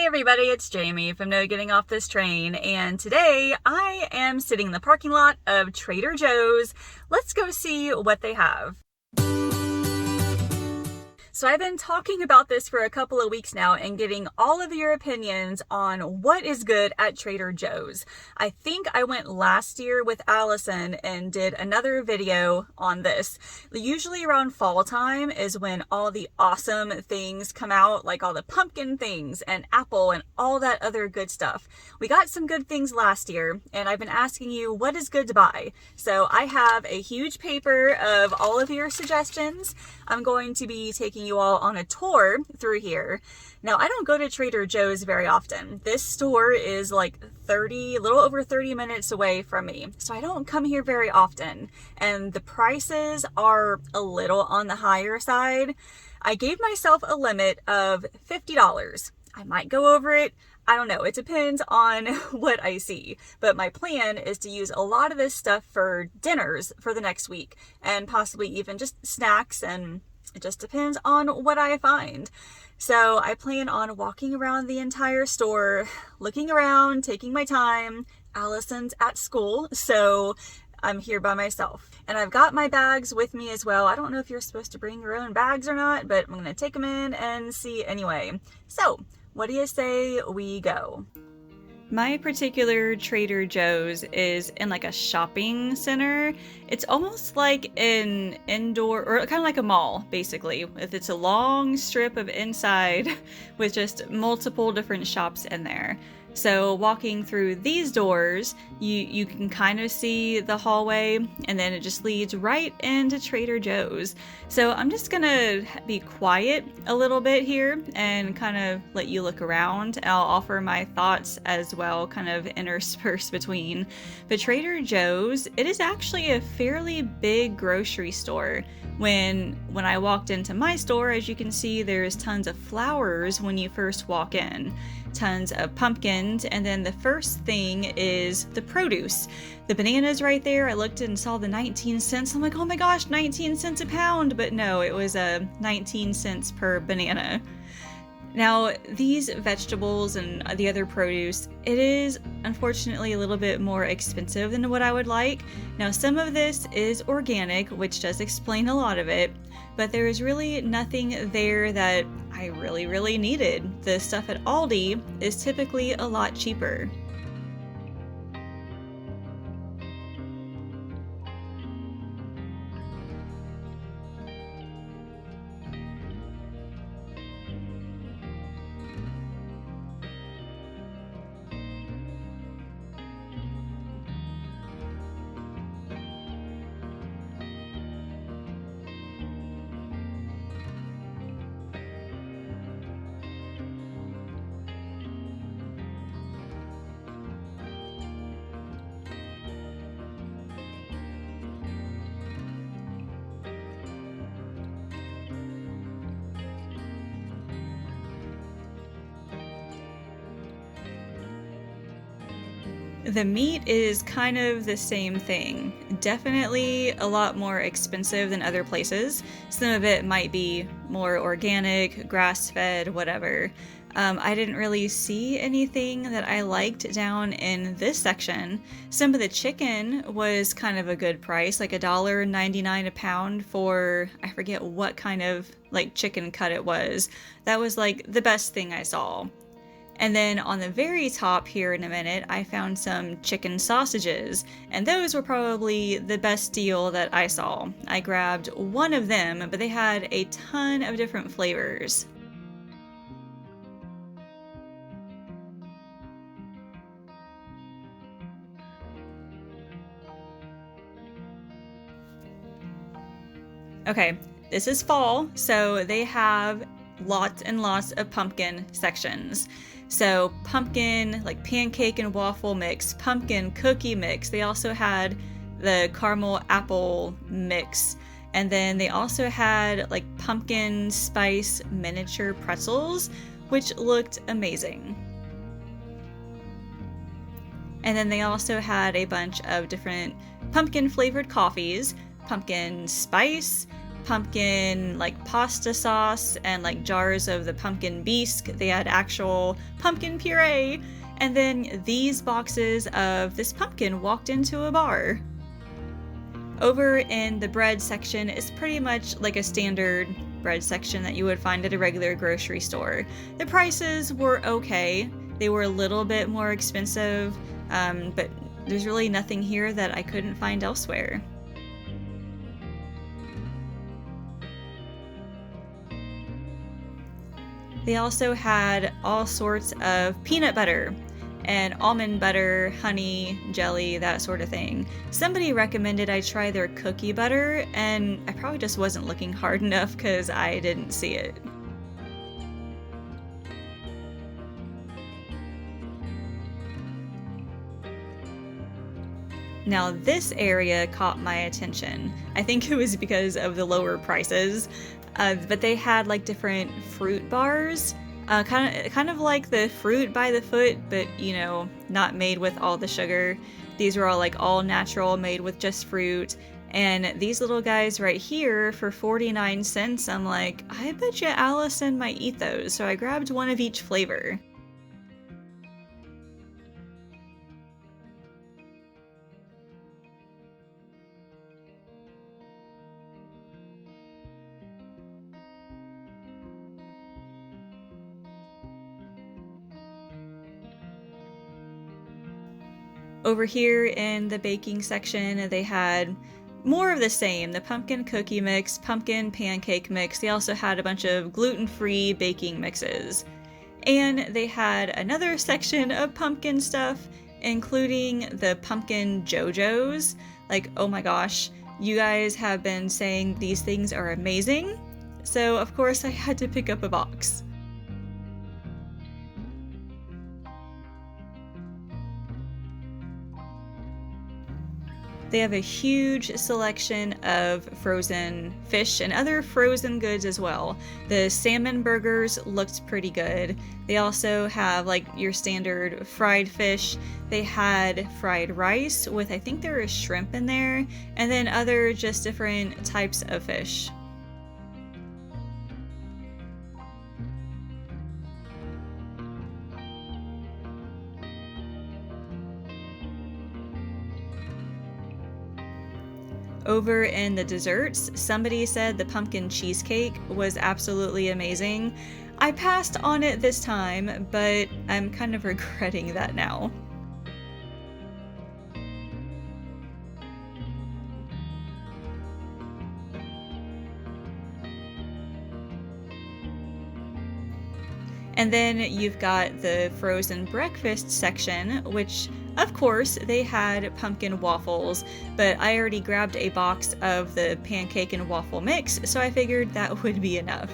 Hey everybody, it's Jamie from No Getting Off This Train, and today I am sitting in the parking lot of Trader Joe's. Let's go see what they have. So I've been talking about this for a couple of weeks now and getting all of your opinions on what is good at Trader Joe's. I think I went last year with Allison and did another video on this. Usually around fall time is when all the awesome things come out, like all the pumpkin things and apple and all that other good stuff. We got some good things last year, and I've been asking you what is good to buy. So I have a huge paper of all of your suggestions. I'm going to be taking you all on a tour through here. Now, I don't go to Trader Joe's very often. This store is like a little over 30 minutes away from me. So I don't come here very often. And the prices are a little on the higher side. I gave myself a limit of $50. I might go over it. I don't know. It depends on what I see. But my plan is to use a lot of this stuff for dinners for the next week and possibly even just snacks, and it just depends on what I find. So I plan on walking around the entire store, looking around, taking my time. Allison's at school, so I'm here by myself. And I've got my bags with me as well. I don't know if you're supposed to bring your own bags or not, but I'm going to take them in and see anyway. So what do you say we go? My particular Trader Joe's is in like a shopping center. It's almost like an indoor, or kind of like a mall, basically. It's a long strip of inside with just multiple different shops in there. So walking through these doors, you can kind of see the hallway, and then it just leads right into Trader Joe's. So I'm just gonna be quiet a little bit here and kind of let you look around. I'll offer my thoughts as well, kind of interspersed between. But Trader Joe's, it is actually a fairly big grocery store. When I walked into my store, as you can see, there's tons of flowers when you first walk in. Tons of pumpkins, and then the first thing is the produce. The bananas right there, I looked and saw the 19 cents. I'm like, oh my gosh, 19 cents a pound, but no, it was 19 cents per banana. Now, these vegetables and the other produce, it is unfortunately a little bit more expensive than what I would like. Now, some of this is organic, which does explain a lot of it, but there is really nothing there that I really needed. The stuff at Aldi is typically a lot cheaper. The meat is kind of the same thing. Definitely a lot more expensive than other places. Some of it might be more organic, grass-fed, whatever. I didn't really see anything that I liked down in this section. Some of the chicken was kind of a good price, like $1.99 a pound for, I forget what kind of like chicken cut it was. That was like the best thing I saw. And then on the very top here in a minute, I found some chicken sausages, and those were probably the best deal that I saw. I grabbed one of them, but they had a ton of different flavors. Okay, this is fall, so they have lots and lots of pumpkin sections. So pumpkin, like pancake and waffle mix, pumpkin cookie mix. They also had the caramel apple mix. And then they also had like pumpkin spice miniature pretzels, which looked amazing. And then they also had a bunch of different pumpkin flavored coffees, pumpkin spice, pumpkin like pasta sauce and like jars of the pumpkin bisque. They had actual pumpkin puree. And then these boxes of this pumpkin walked into a bar. Over in the bread section is pretty much like a standard bread section that you would find at a regular grocery store. The prices were okay. They were a little bit more expensive, but there's really nothing here that I couldn't find elsewhere. They also had all sorts of peanut butter and almond butter, honey, jelly, that sort of thing. Somebody recommended I try their cookie butter, and I probably just wasn't looking hard enough because I didn't see it. Now this area caught my attention. I think it was because of the lower prices, but they had like different fruit bars. Kind of like the fruit by the foot, but you know, not made with all the sugar. These were all like all natural, made with just fruit. And these little guys right here for 49 cents, I'm like, I bet you Allison might eat those. So I grabbed one of each flavor. Over here in the baking section, they had more of the same, the pumpkin cookie mix, pumpkin pancake mix. They also had a bunch of gluten-free baking mixes. And they had another section of pumpkin stuff, including the pumpkin JoJo's. Like, oh my gosh, you guys have been saying these things are amazing. So of course I had to pick up a box. They have a huge selection of frozen fish and other frozen goods as well. The salmon burgers looked pretty good. They also have like your standard fried fish. They had fried rice with, I think there was shrimp in there, and then other just different types of fish. Over in the desserts, somebody said the pumpkin cheesecake was absolutely amazing. I passed on it this time, but I'm kind of regretting that now. And then you've got the frozen breakfast section, which of course they had pumpkin waffles, but I already grabbed a box of the pancake and waffle mix, so I figured that would be enough.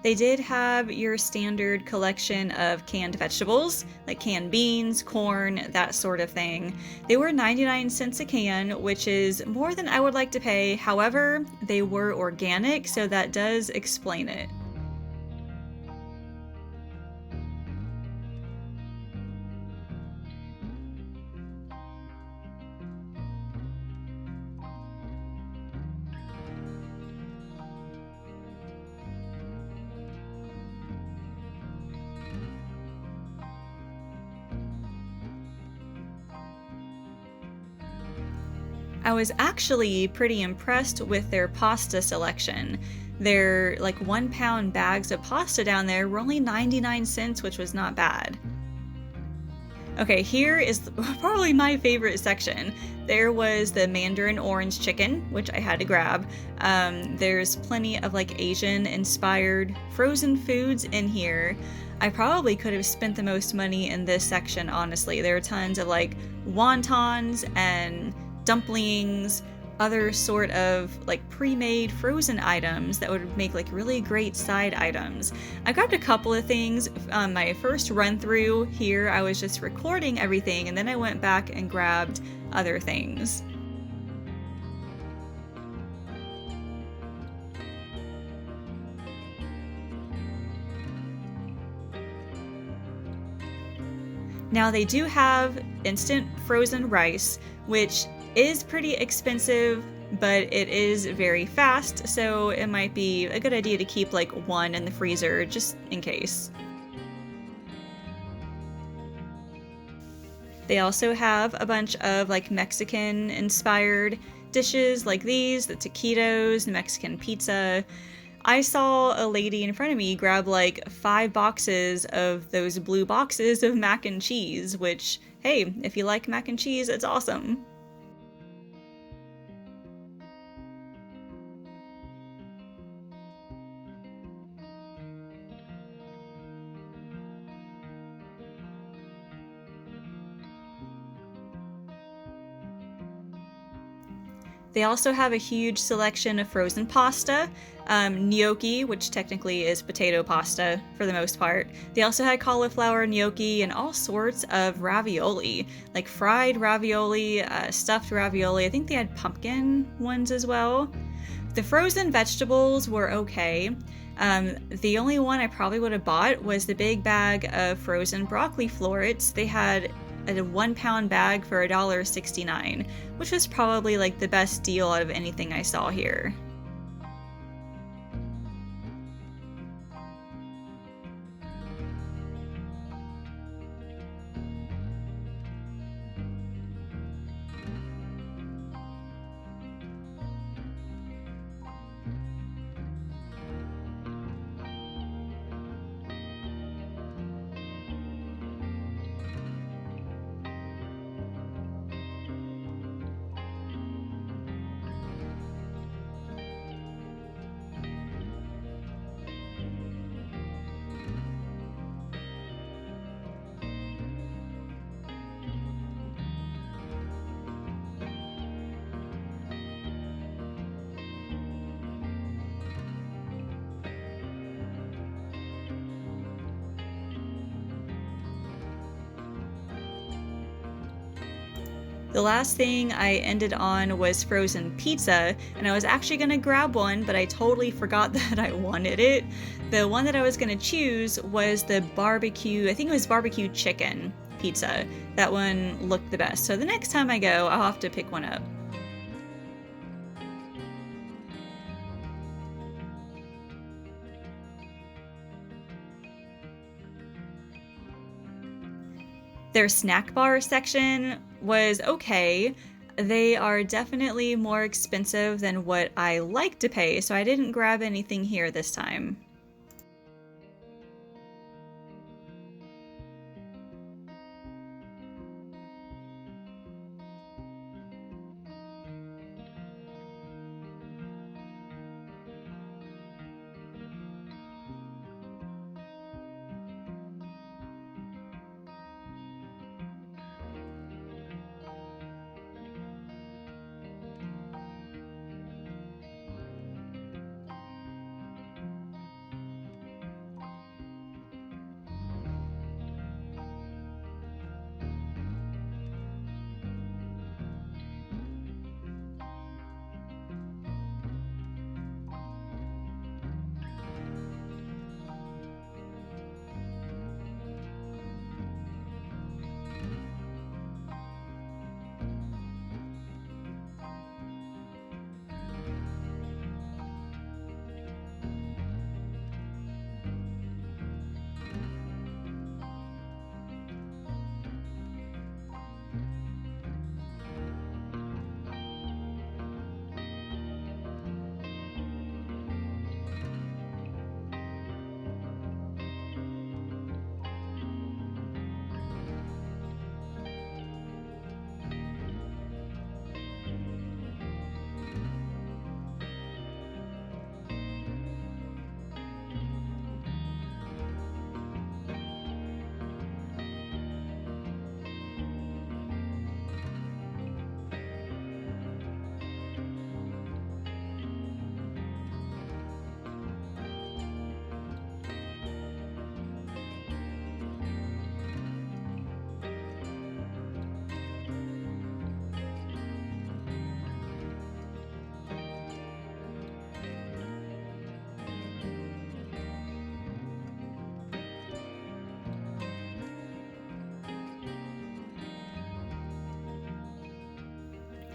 They did have your standard collection of canned vegetables, like canned beans, corn, that sort of thing. They were 99 cents a can, which is more than I would like to pay. However, they were organic, so that does explain it. I was actually pretty impressed with their pasta selection. Their like 1 pound bags of pasta down there were only 99 cents, which was not bad. Okay, here is probably my favorite section. There was the Mandarin orange chicken, which I had to grab. There's plenty of like Asian inspired frozen foods in here. I probably could have spent the most money in this section, honestly. There are tons of like wontons and dumplings, other sort of like pre-made frozen items that would make like really great side items. I grabbed a couple of things on my first run through here. I was just recording everything and then I went back and grabbed other things. Now they do have instant frozen rice, which is pretty expensive, but it is very fast, so it might be a good idea to keep like one in the freezer just in case. They also have a bunch of like Mexican inspired dishes like these, the taquitos, the Mexican pizza. I saw a lady in front of me grab like 5 boxes of those blue boxes of mac and cheese, which, hey, if you like mac and cheese, it's awesome. They also have a huge selection of frozen pasta, gnocchi, which technically is potato pasta for the most part. They also had cauliflower gnocchi and all sorts of ravioli, like fried ravioli, stuffed ravioli. I think they had pumpkin ones as well. The frozen vegetables were okay. The only one I probably would have bought was the big bag of frozen broccoli florets. They had a 1 pound bag for $1.69, which was probably like the best deal out of anything I saw here. The last thing I ended on was frozen pizza, and I was actually going to grab one, but I totally forgot that I wanted it. The one that I was going to choose was the barbecue, I think it was barbecue chicken pizza. That one looked the best. So the next time I go, I'll have to pick one up. Their snack bar section was okay. They are definitely more expensive than what I like to pay, so I didn't grab anything here this time.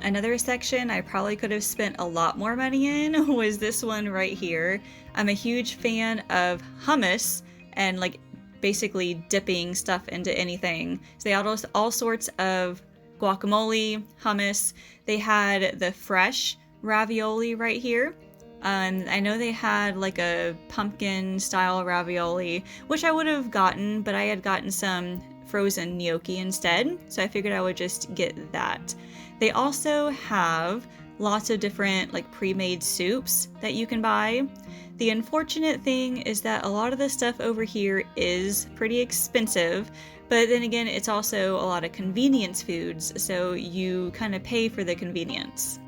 Another section I probably could have spent a lot more money in was this one right here. I'm a huge fan of hummus and like basically dipping stuff into anything. So they had all sorts of guacamole, hummus. They had the fresh ravioli right here. I know they had like a pumpkin style ravioli, which I would have gotten, but I had gotten some frozen gnocchi instead, so I figured I would just get that. They also have lots of different like pre-made soups that you can buy. The unfortunate thing is that a lot of the stuff over here is pretty expensive, but then again, it's also a lot of convenience foods, so you kind of pay for the convenience.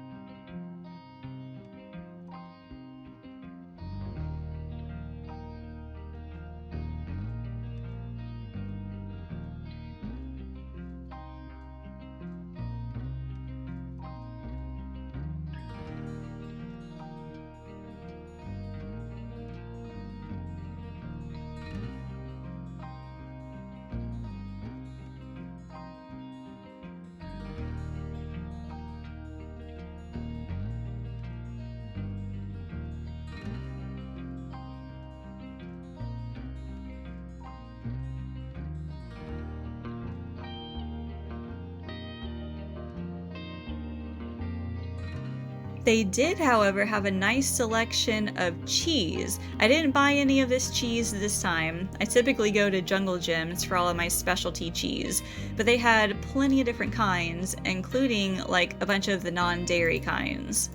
They did, however, have a nice selection of cheese. I didn't buy any of this cheese this time. I typically go to Jungle Gyms for all of my specialty cheese, but they had plenty of different kinds, including like a bunch of the non-dairy kinds.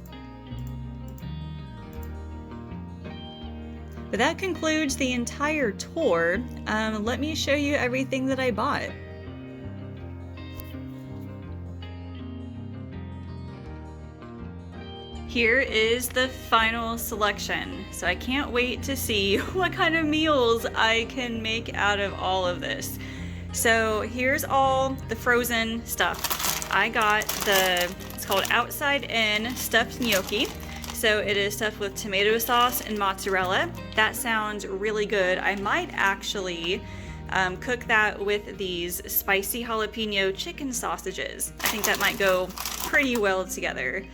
But that concludes the entire tour. Let me show you everything that I bought. Here is the final selection. So I can't wait to see what kind of meals I can make out of all of this. So here's all the frozen stuff. I got it's called Outside In stuffed gnocchi. So it is stuffed with tomato sauce and mozzarella. That sounds really good. I might actually cook that with these spicy jalapeno chicken sausages. I think that might go pretty well together.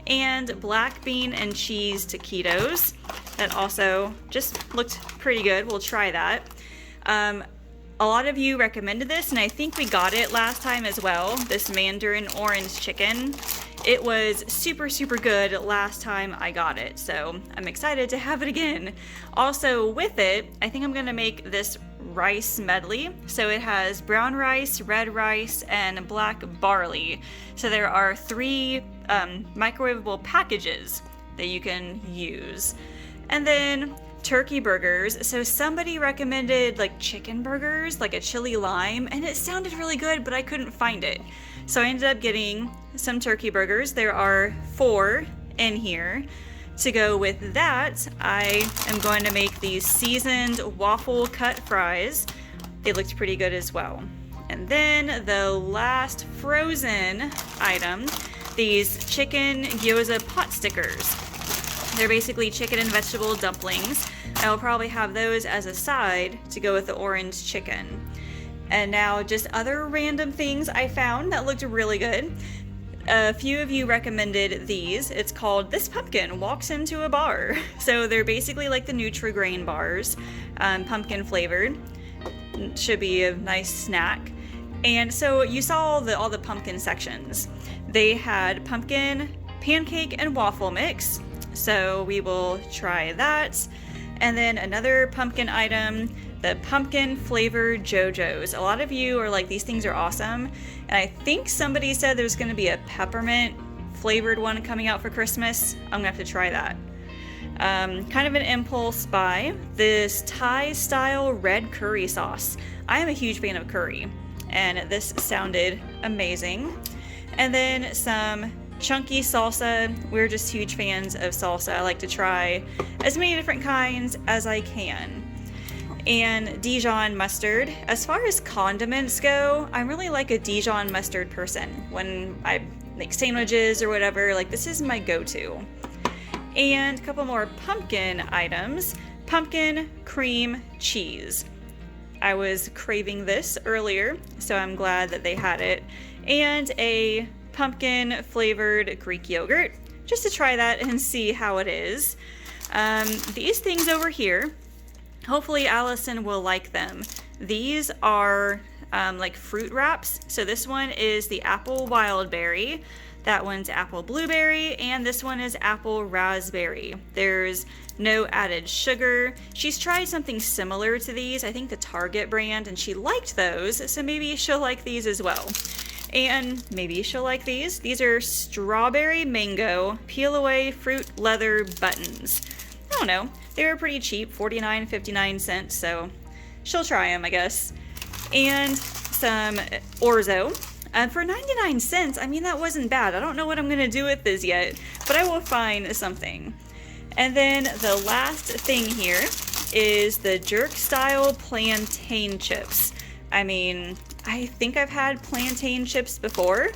And black bean and cheese taquitos. That also just looked pretty good. We'll try that. A lot of you recommended this, and I think we got it last time as well, this Mandarin orange chicken. It was super, super good last time I got it, so I'm excited to have it again. Also with it, I think I'm gonna make this rice medley. So it has brown rice, red rice, and black barley. So there are 3 microwavable packages that you can use. And then turkey burgers. So somebody recommended like chicken burgers, like a chili lime, and it sounded really good, but I couldn't find it. So I ended up getting some turkey burgers. There are 4 in here. To go with that, I am going to make these seasoned waffle cut fries. They looked pretty good as well. And then the last frozen item, these chicken gyoza pot stickers. They're basically chicken and vegetable dumplings. I will probably have those as a side to go with the orange chicken. And now just other random things I found that looked really good. A few of you recommended these. It's called This Pumpkin Walks Into a Bar. So they're basically like the Nutri-Grain bars, pumpkin flavored. Should be a nice snack. And so you saw all the pumpkin sections. They had pumpkin, pancake, and waffle mix. So we will try that. And then another pumpkin item, the pumpkin flavored JoJo's. A lot of you are like, these things are awesome. And I think somebody said there's going to be a peppermint flavored one coming out for Christmas. I'm gonna have to try that. Kind of an impulse buy, this Thai style red curry sauce. I am a huge fan of curry, and this sounded amazing. And then some chunky salsa. We're just huge fans of salsa. I like to try as many different kinds as I can. And Dijon mustard. As far as condiments go, I'm really like a Dijon mustard person. When I make sandwiches or whatever, like this is my go-to. And a couple more pumpkin items. Pumpkin cream cheese. I was craving this earlier, so I'm glad that they had it. And a pumpkin flavored Greek yogurt, just to try that and see how it is. These things over here, hopefully Allison will like them. These are like fruit wraps. So this one is the apple wild berry, that one's apple blueberry, and this one is apple raspberry. There's no added sugar. She's tried something similar to these, I think the Target brand, and she liked those, so maybe she'll like these as well. And maybe she'll like these. These are strawberry mango peel away fruit leather buttons. I don't know, they were pretty cheap, 49.59 cents, so she'll try them, I guess. And some orzo. For 99 cents, I mean, that wasn't bad. I don't know what I'm gonna do with this yet, but I will find something. And then the last thing here is the jerk style plantain chips. I mean, I think I've had plantain chips before,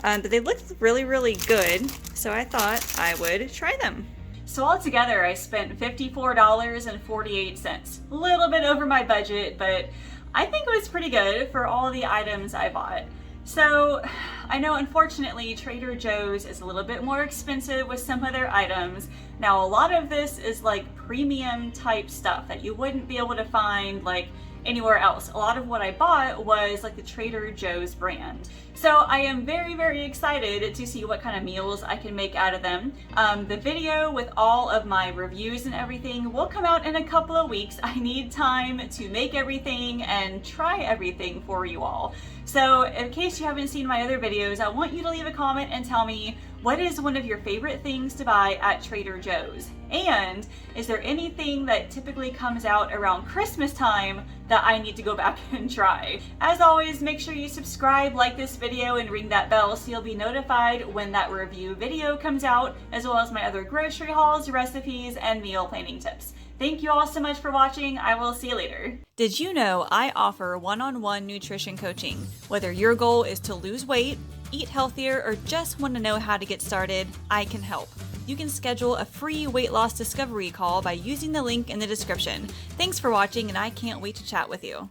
but they look really, really good, so I thought I would try them. So altogether, I spent $54.48. A little bit over my budget, but I think it was pretty good for all the items I bought. So I know unfortunately Trader Joe's is a little bit more expensive with some of their items. Now a lot of this is like premium type stuff that you wouldn't be able to find like anywhere else. A lot of what I bought was like the Trader Joe's brand. So I am very, very excited to see what kind of meals I can make out of them. The video with all of my reviews and everything will come out in a couple of weeks. I need time to make everything and try everything for you all. So in case you haven't seen my other videos, I want you to leave a comment and tell me what is one of your favorite things to buy at Trader Joe's? And is there anything that typically comes out around Christmas time that I need to go back and try? As always, make sure you subscribe, like this video, and ring that bell so you'll be notified when that review video comes out, as well as my other grocery hauls, recipes, and meal planning tips. Thank you all so much for watching. I will see you later. Did you know I offer one-on-one nutrition coaching? Whether your goal is to lose weight, eat healthier, or just want to know how to get started, I can help. You can schedule a free weight loss discovery call by using the link in the description. Thanks for watching, and I can't wait to chat with you.